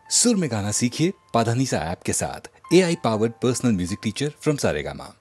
सुर में गाना सीखिए पाधानीसा ऐप के साथ। AI powered personal music teacher from Saregama.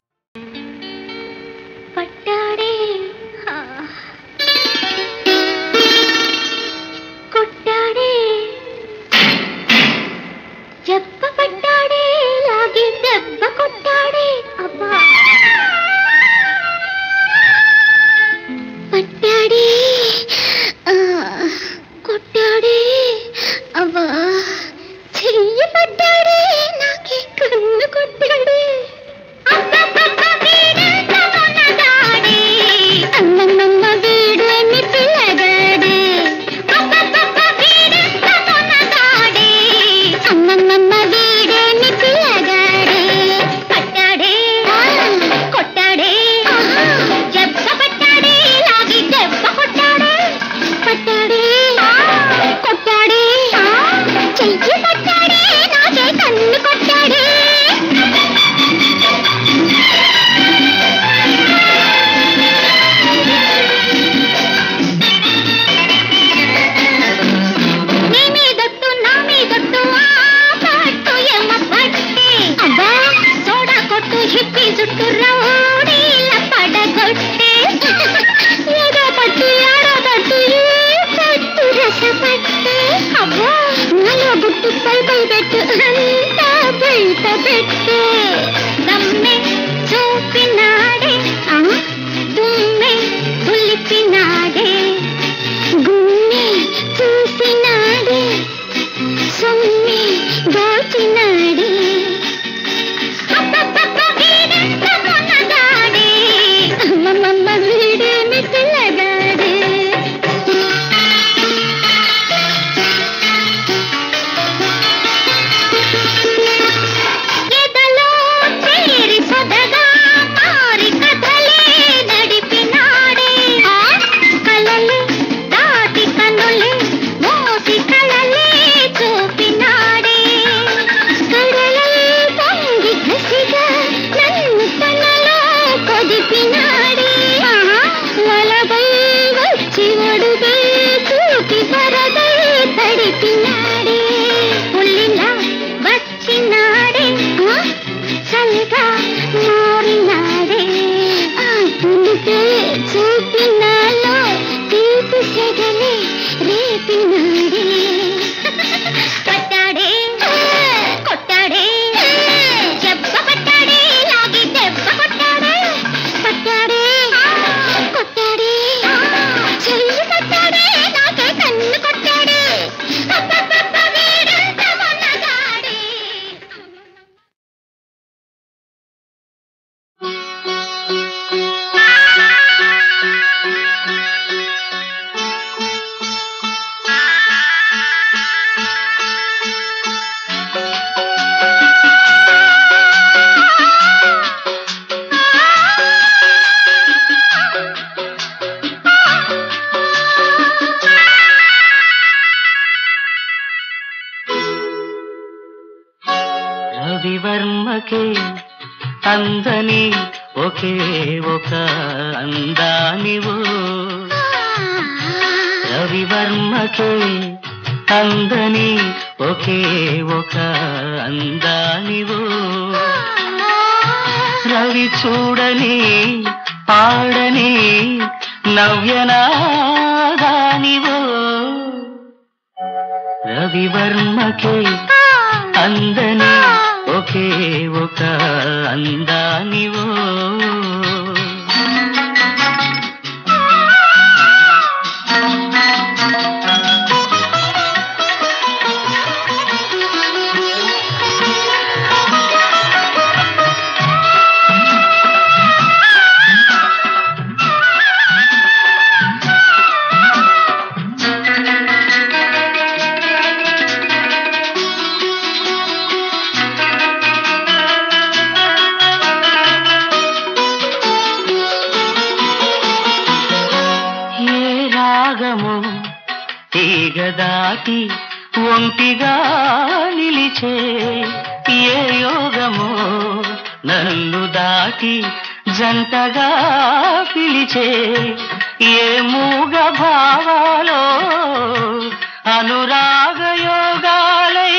రవివర్మకే అందని ఒకే ఒక అందానివో, రవివర్మకే అందని ఒకే ఒక అందానివో, రవి చూడని పాడని నవ్యనాదానివో, రవివర్మకే అందని ఒకే ఒక అందానివో. తీగ దాటి ఒంటిగా నిలిచే ఏ యోగమో, నన్ను దాటి జంటగా పిలిచే ఏ మూగ భావాలో అనురాగ యోగాలై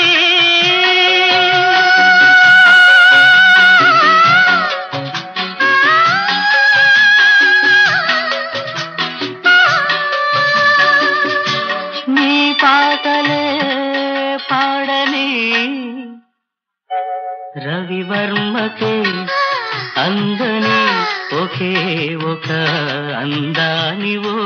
కదలాడని రవివర్మకే అందని ఒకే ఒక అందానివో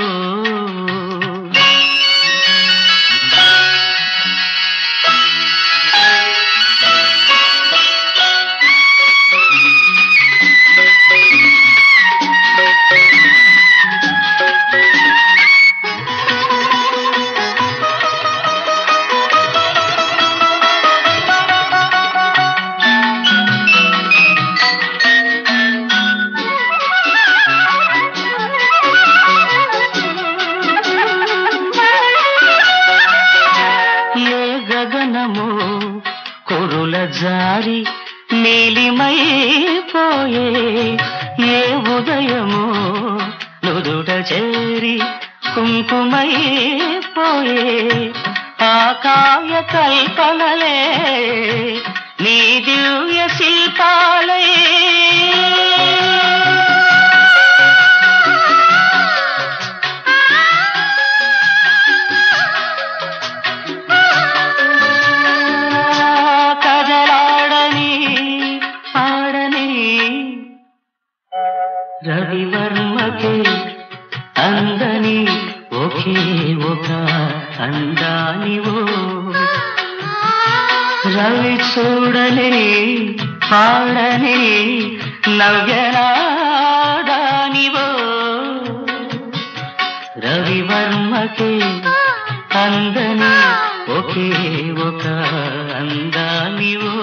జారి నీలిమైపోయే ఏ ఉదయమో నుదుట చేరి కుంకుమైపోయే ఆకాయ కల్పనలే నీ దివ్య శిల్పాలే రవివర్మకే అందని ఒకే ఒక అందానివో రవి చూడని పాడని నవ్యనాదానివో రవివర్మకే అందని ఒకే ఒక అందానివో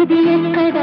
ఇది ఎక్కడ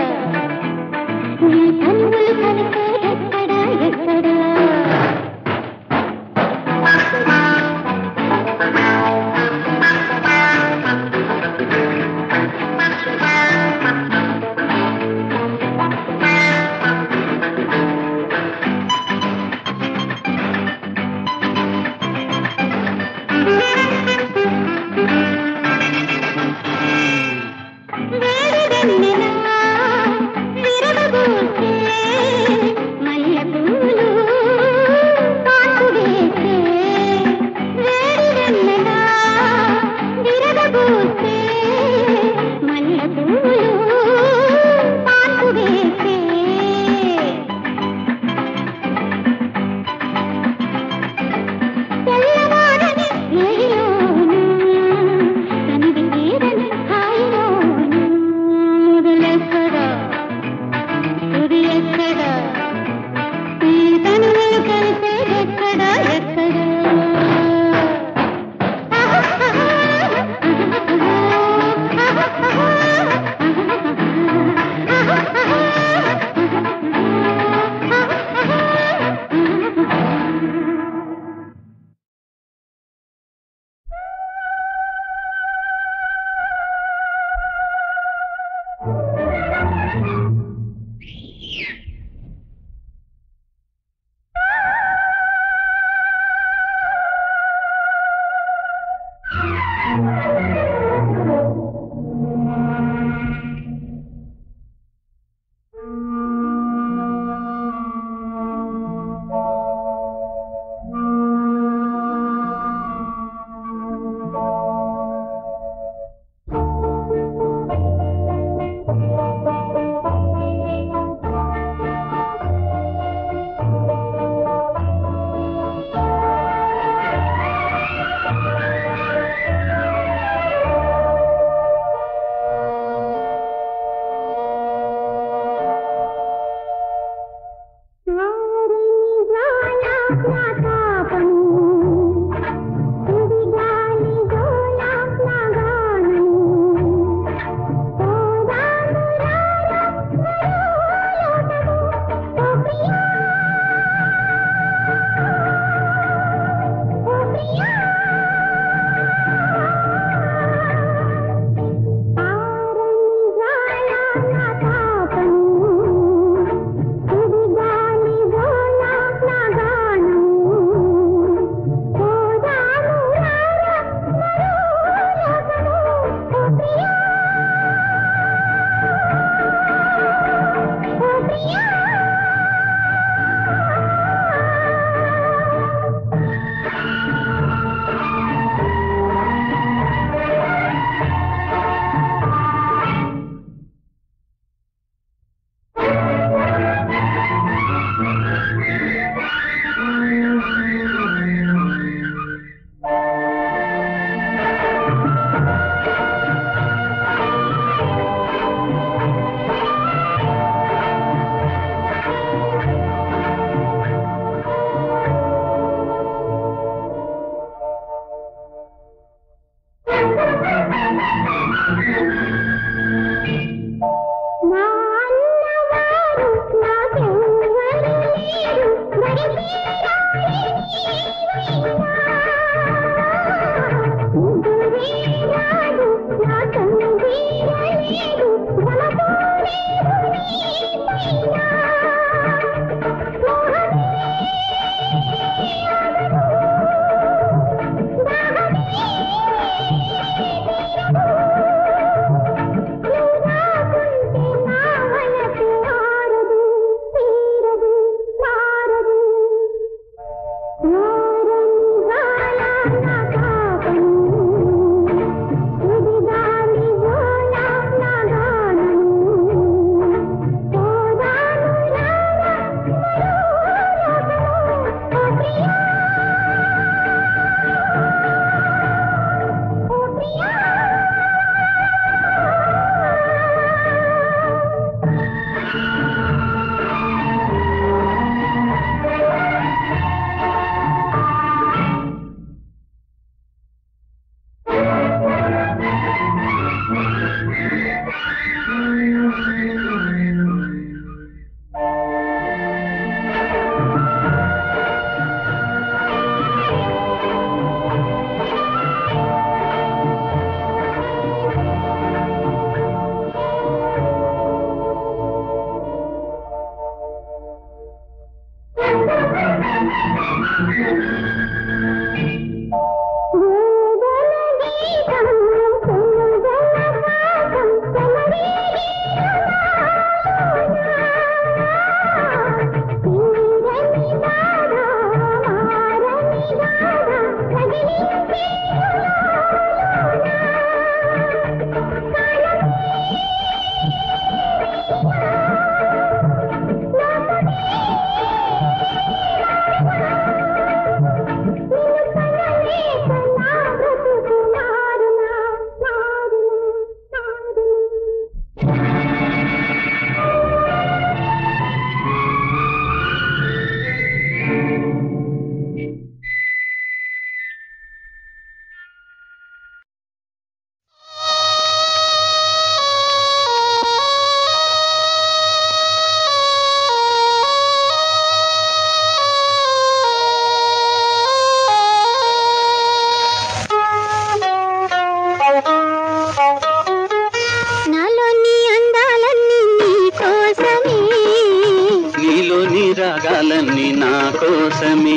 రాగాలన్నీ నా కోసమే,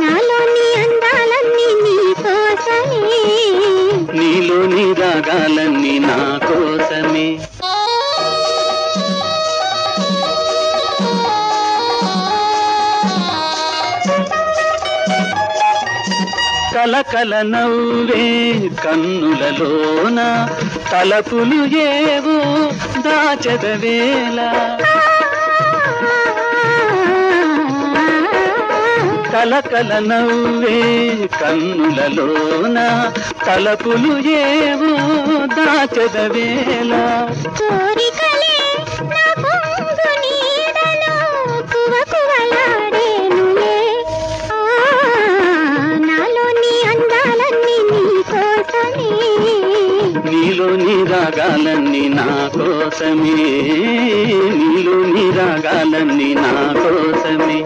నాలోని అందాలన్నీ నీ కోసమే, నీలోని రాగాలన్నీ నా కోసమే. కలకల నవ్వే కన్నులలోన తలపులు ఏవో దాచదవేళ, కలకల నవ్వే కన్నులలోన తలపులు ఏవో దాచదవేళ. కోరికలే నా పొంగు నీడలో కువకువలాడేనులే, కోసమే, నీలోని రాగాలన్నీ నా కోసమే.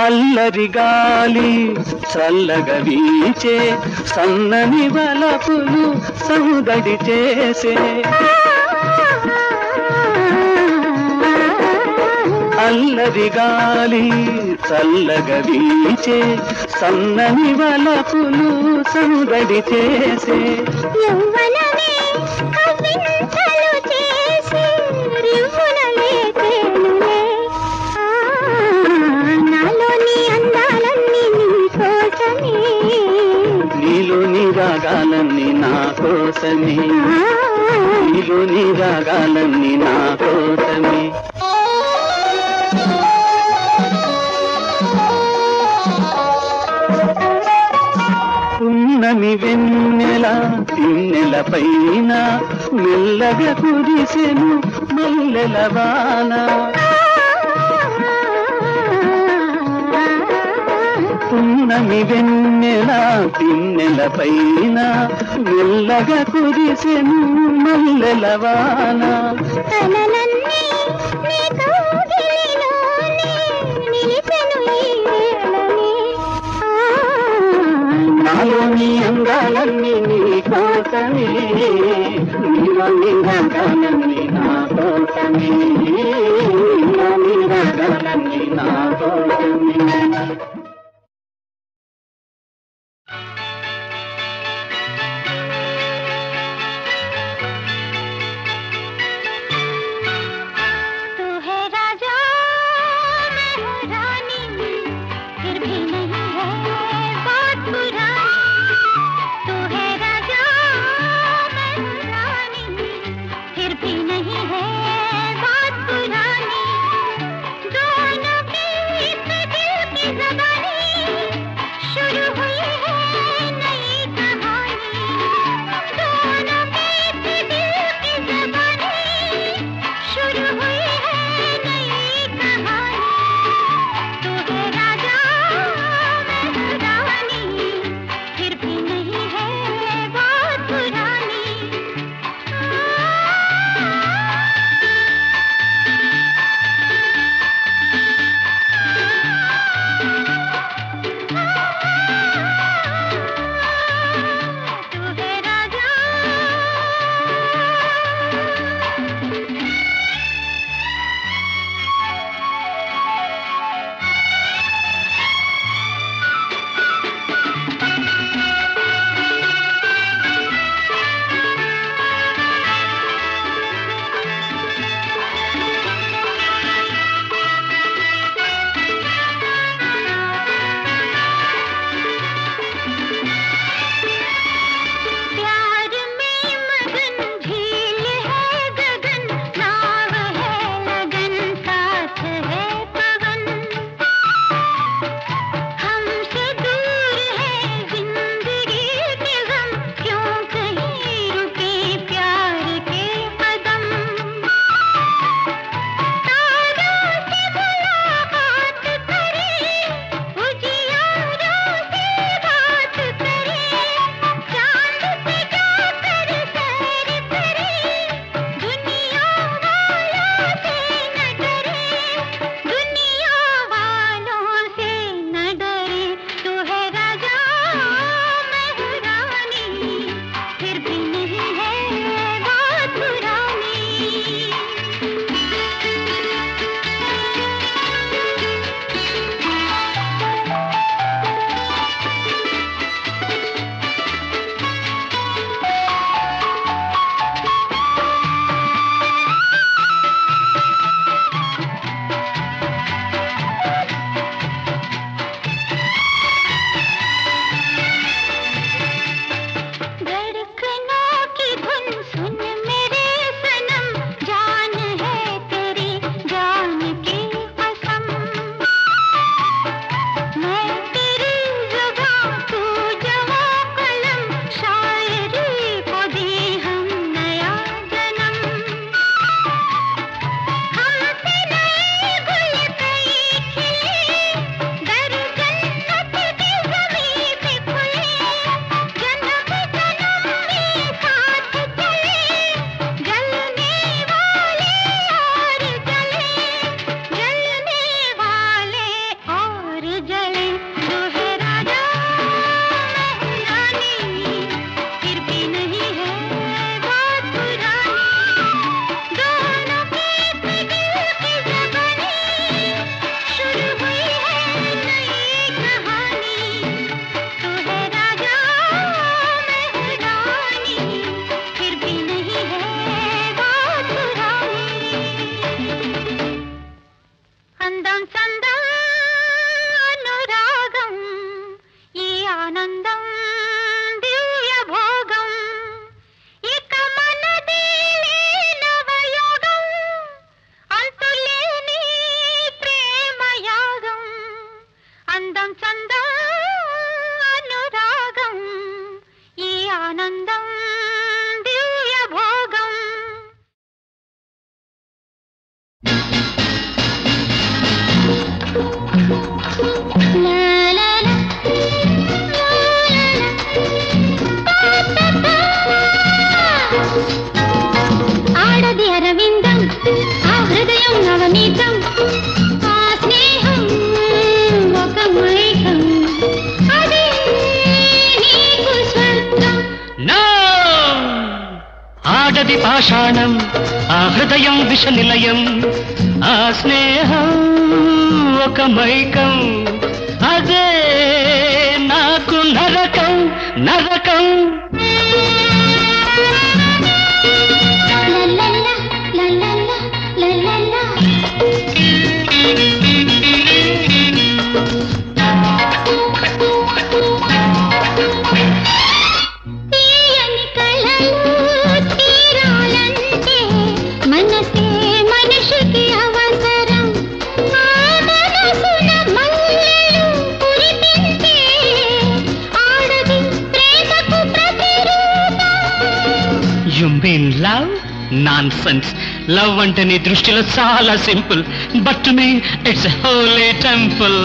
అల్లరి గాలి చల్లగా వీచే, సన్నని వలపులు సౌదడి చేసే. అల్లరి గాలి చల్లగా వీచే, సన్నని వలపులు సౌదడి చేసే. యవ్వనమే కవింతలు చేసి రివ్వునలే తేలులే. నాలోని అందాలన్నీ నీ కోసమే, నీలోని రాగాలన్నీ నా కోసమే, నీలోని రాగాలన్నీ నా కోసమే. పున్నమి వెన్నెల తిన్నెల పైన మెల్లగా కురిసెను మల్లెల వాన. పున్నమి వెన్నెల తిన్నెల పైన మెల్లగా కురిసెను మల్లెల వాన. కలలన్నీ నీ కౌగిలిలోనే నిలిపెను ఈ వేళనే. నాలోని అందాలన్నీ నీ కోసమే, నీలోని రాగాలన్నీ నా కోసమే, నీలోని రాగాలన్నీ నా కోసమే. तू है राजा मैं हूँ रानी, फिर भी नहीं है बात पुरानी. तू है राजा मैं हूँ रानी, फिर भी नहीं है बात पुरानी. दोनों के बीच दिल की ज़बान పాషాణం ఆ హృదయం విష నిలయం ఆ స్నేహం ఒక మైకం అదే నాకు నరకం నరకం లవ్ నాన్సెన్స్ లవ్ అంటే నీ దృష్టిలో చాలా simple but to me it's a Holi temple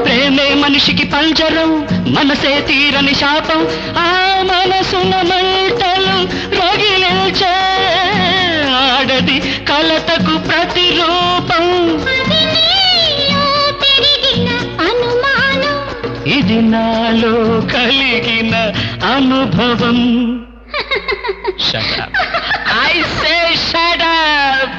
ప్రేమే మనిషికి పంజరం మనసే తీరని శాపం ఆ మనసున మంటలు రగిలించే ఆడది కలతకు ప్రతిరూపం ఇది నాలో కలిగిన అనుభవం Shut up. I say shut up.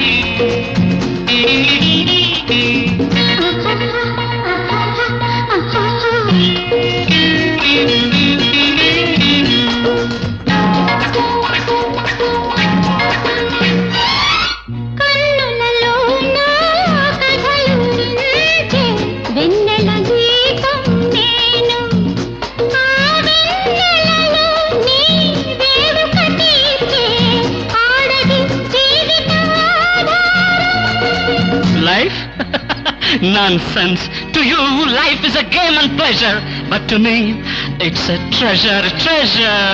Nonsense. To you, life is a game and pleasure. But to me, it's a treasure, treasure.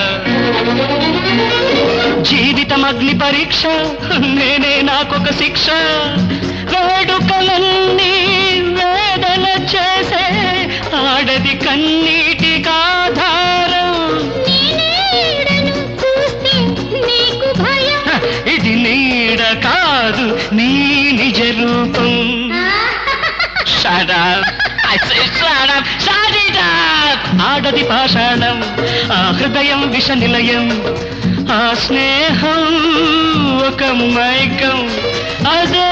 జీవితం అగ్ని పరీక్ష నేనే నాకొక శిక్ష వేడుకలన్నీ వేదన చేసే ఆడది కన్నీటికి ఆధారం ఇది నీడ కాదు నీ నిజ రూపం Shut up! I say shut up! Shut it up! ఆడది పాషాణం ఆ హృదయం విష నిలయం ఆ స్నేహం ఒక మైకం అదే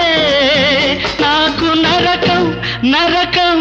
నాకు నరకం నరకం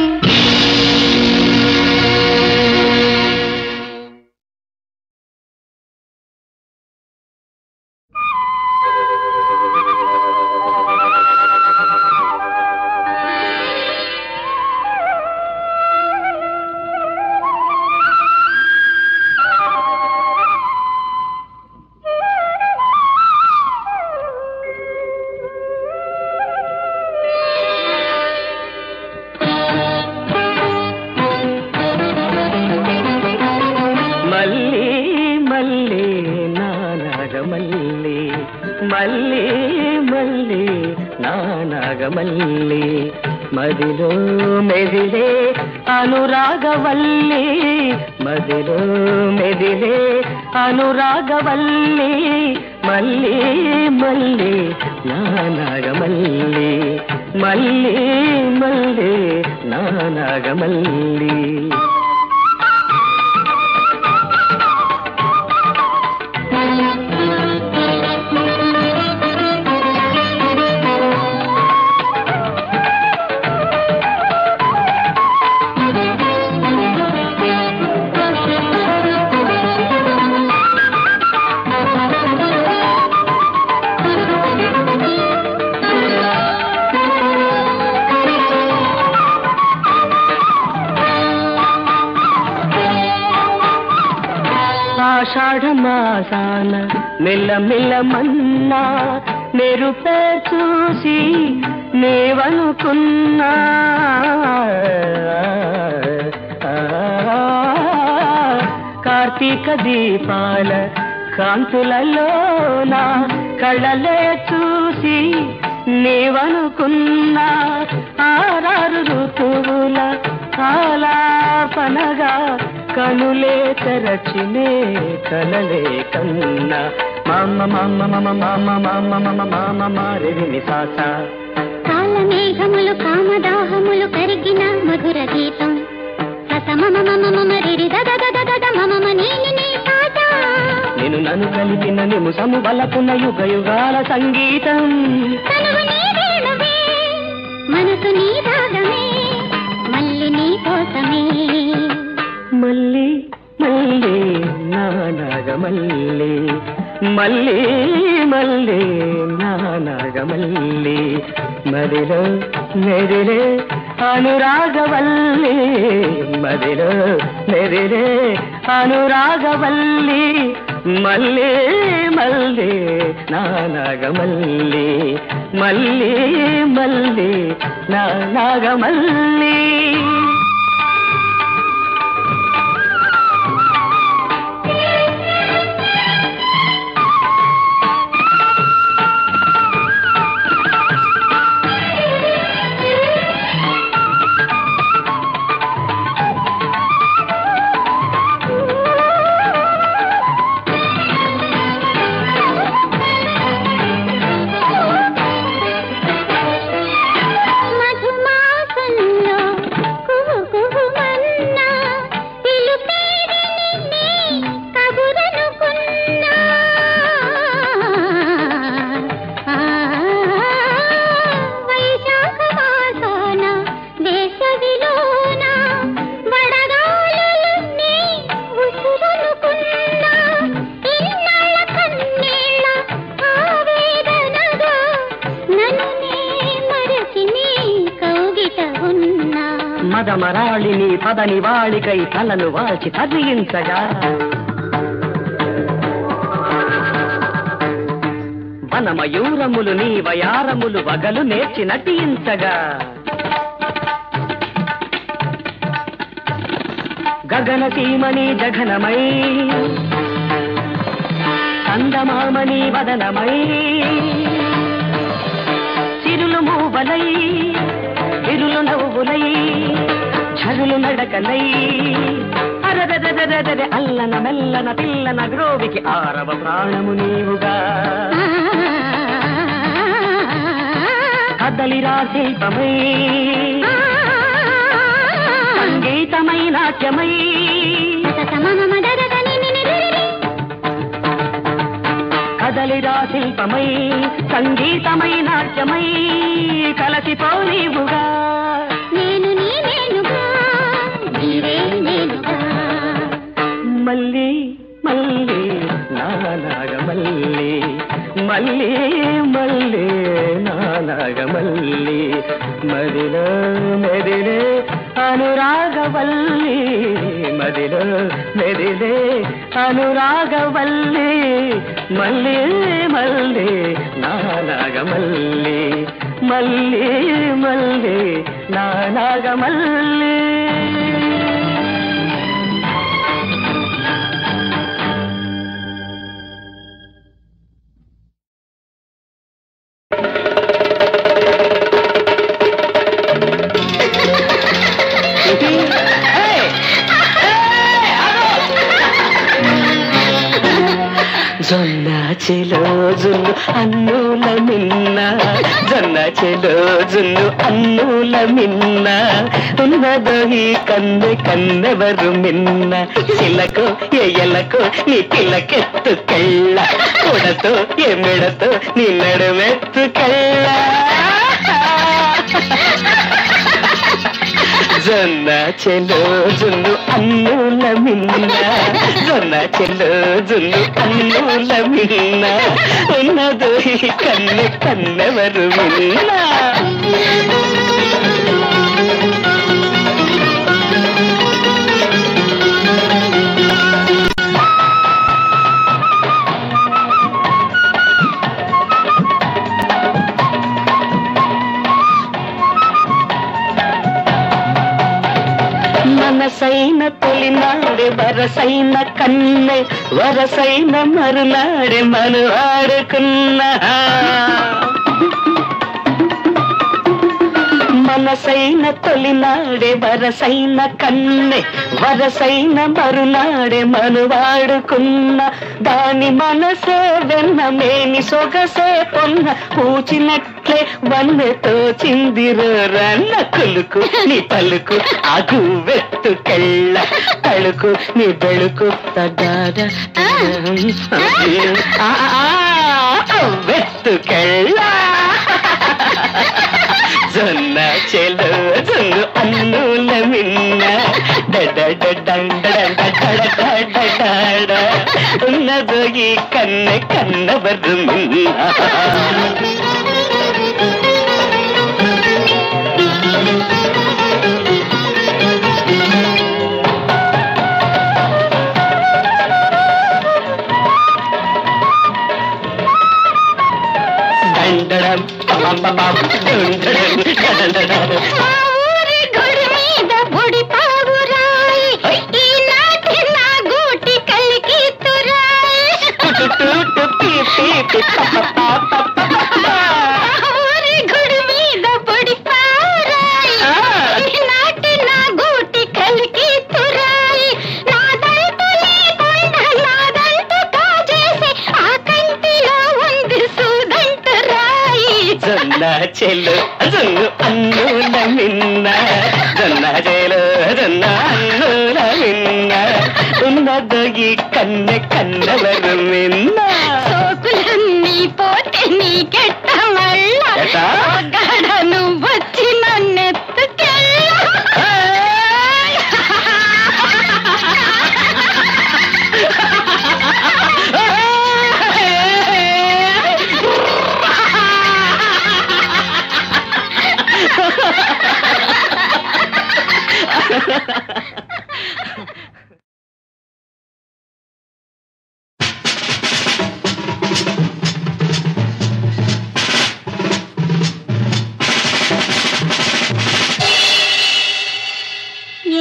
నాగమల్లి మదిలో మెదిలే అనురాగవల్లి మదిలో మెదిలే అనురాగవల్లి మల్లి మల్లి నా నాగమల్లి మల్లి మల్లి నా నాగమల్లి ఆషాఢమాసాన మెల్ల మెల్లమన్నా నెరుపే చూసి నేవనుకున్నా కార్తీక దీపాల కాంతులలోన కళ్ళలే చూసి నేవనుకున్నా ఆరారు ఋతువుల ఆలాపనగా కనులే తెరచినే కలలే కన్నా మామ మామ మమ మామ మామ మమ మామ మారిని సాస కాలమేఘములు కామదాహములు కరిగిన మధుర గీతం సత మమ మమ మమ రిరి దద దద దద మమ నీని నీ పాట నేను నన్ను కలిపిన నిముసము వలపున యుగ యుగాల సంగీతం. తనువు నీ వేణువే, మనసు నీ రాగమే, మళ్ళీ నీ కోసమే. మళ్ళీ మళ్ళీ నా నాగమల్లి, మళ్ళీ మళ్ళీ నా నాగమల్లి, మదిలో మెదిలే అనురాగవల్లి, మదిలో మెదిలే అనురాగవల్లి, మళ్ళీ మళ్ళీ నా నాగమల్లి, మళ్ళీ మళ్ళీ నా నాగమల్లి. మదమరాళిని పదని వాళికై తలను వాల్చి తదించగా, వనమయూరములు నీ వయారములు వగలు నేర్చి నటించగా, గగన సీమని జఘనమై కందమామని వదనమై, చిరులు మూవలై ఇరులు నవ్వులై ఝరులు నడకలై, అరదరదరదర అల్లన మెల్లన పిల్లన గ్రోవికి ఆరవ ప్రాణము నీవుగా, కదలిరా శిల్పమై సంగీతమై నాట్యమై, కదలిరా శిల్పమై సంగీతమై నాట్యమై, కలసిపోనీవుగా నేను నీ నేనుగా, నీవే నేనుగా. మళ్ళీ మళ్ళీ నా నాగమల్లి, మళ్ళీ మళ్ళీ నా నాగమల్లి, మదిలో మెదిలే అనురాగవల్లి, మదిలో మెదిలే అనురాగవల్లి, మళ్ళీ మళ్ళీ నా నాగమల్లి, మళ్ళీ మళ్ళీ నా నాగమల్లి. జొన్న చెలో జున్ను అన్నుల మిన్న, జొన్న చెలో జున్ను అన్నుల మిన్న, ఉన్నదో ఈ కన్నె కన్నెవరు మిన్న, చిలకో ఎయలకో నీ పిల్లకెత్తు కళ్ళ, కొడతో ఎమిడతో నీ నడుమెత్తు కళ్ళ. జొన్న చెలో జున్ను అన్నుల మిన్న, జొన్న చెలో జున్ను అన్నుల మిన్న, ఉన్నదో ఈ కన్నె కన్నెవరు మిన్న. మనసైన తొలినాడే వరసైన కన్నె, వరసైన మరునాడే మనువాడుకున్నా, మనసైన తొలినాడే వరసైన కన్నె, వరసైన మరునాడే మనువాడుకున్న, దాని మనసే వెన్న మేని సొగసే పొన్న, పూచినట్లే వన్నెతో చిందిరన్న, కులుకు నీ పలుకు అగు వెత్తు కెళ్ళ, తళుకు నీ బెళుకు తగాద వెత్తుకెళ్ళ జొన్న చెలు జొంగు అన్నుల మిన్న ఉన్నదో ఈ కన్నె కన్నవరు మిన్న ఊరి గుడి మీద బుడి పావురాయి ఈనాటి నా గూటి కలికి తురాయి ఊరి గుడి మీద బుడి పావురాయి ఈనాటి నా గూటి కలికి తురాయి నాదంటూ లేకుండా నాదంటూ కాజేసి ఆ కంటిలో ఉంది సూదంటు రాయి జొన్న చెలు జొంగు అన్నుల మిన్న జొన్న చెలు జొన్న అన్నుల మిన్న ఉన్నదో ఈ కన్నె కన్నవరు మిన్న సోకులన్నీ పోతే నీకెట్ట మళ్ళా గడను వచ్చి నన్నెత్తుకెళ్ళ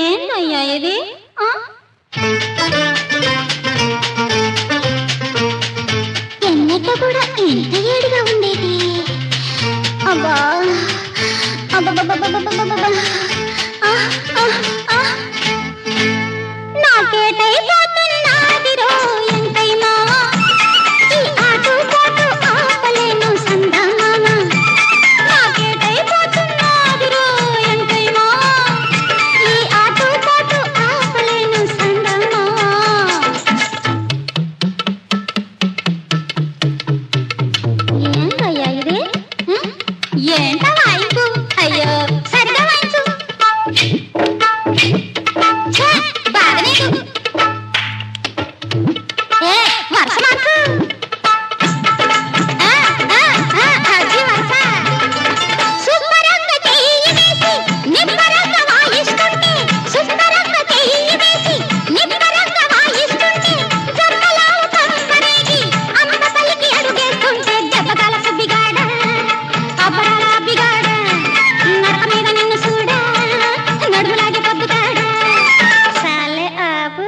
ఏందయ్యా ఇది ఎన్నెట్ట కూడా ఎంత ఏడుగా ఉండేది అబ్బా నాకేటైపోతున్నాదిరో ఎంతైనా ఈ ఆటు పాటు ఆపలేను సందమామ నాకేటైపోతున్నాదిరో ఎంతైనా ఈ ఆటు పాటు ఆపలేను సందమామ ఏంటయ్యా ఇది ఏంట వాయింపు అయ్యో సరిగా వాయించు బాగానే ఏ వరుస మార్చు అది వరుస శుభ్రంగా చెయ్యి వేసి నిబ్బరంగా వాయిస్తుంటే శుభ్రంగా చెయ్యి వేసి నిబ్బరంగా వాయిస్తుంటే జమ్మలావు పంపరేగి అమ్మ పలికి అడుగేస్తుంటే దెబ్బగాల సుబ్బిగాడ అబ్బరాల బిగాడ నడక మీద నిన్ను చూడ నడుములాగే పొద్దుగాడ సాలే ఆపు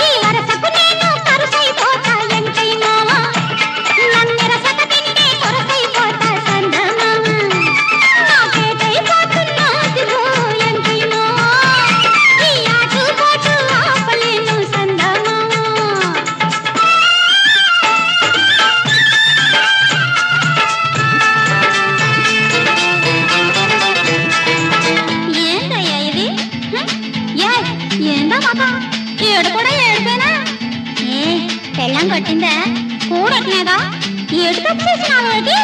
ఈ వరసకు నేను కరుసైపోతా ఎంతైనా నన్నెరసక తింటే కొరసైపోతా సందమామ నాకేటైపోతున్నాదిరో ఎంతైనా ఈ ఆటు పోటు ఆపలేను సందమామ ఏందయ్యా ఇది ఏందా మాత ఏడు కూడా ఏడిపోయినా ఏ పెళ్ళం కొట్టిందా కూడట్లేదా ఏడు తప్పు చేసినావేటి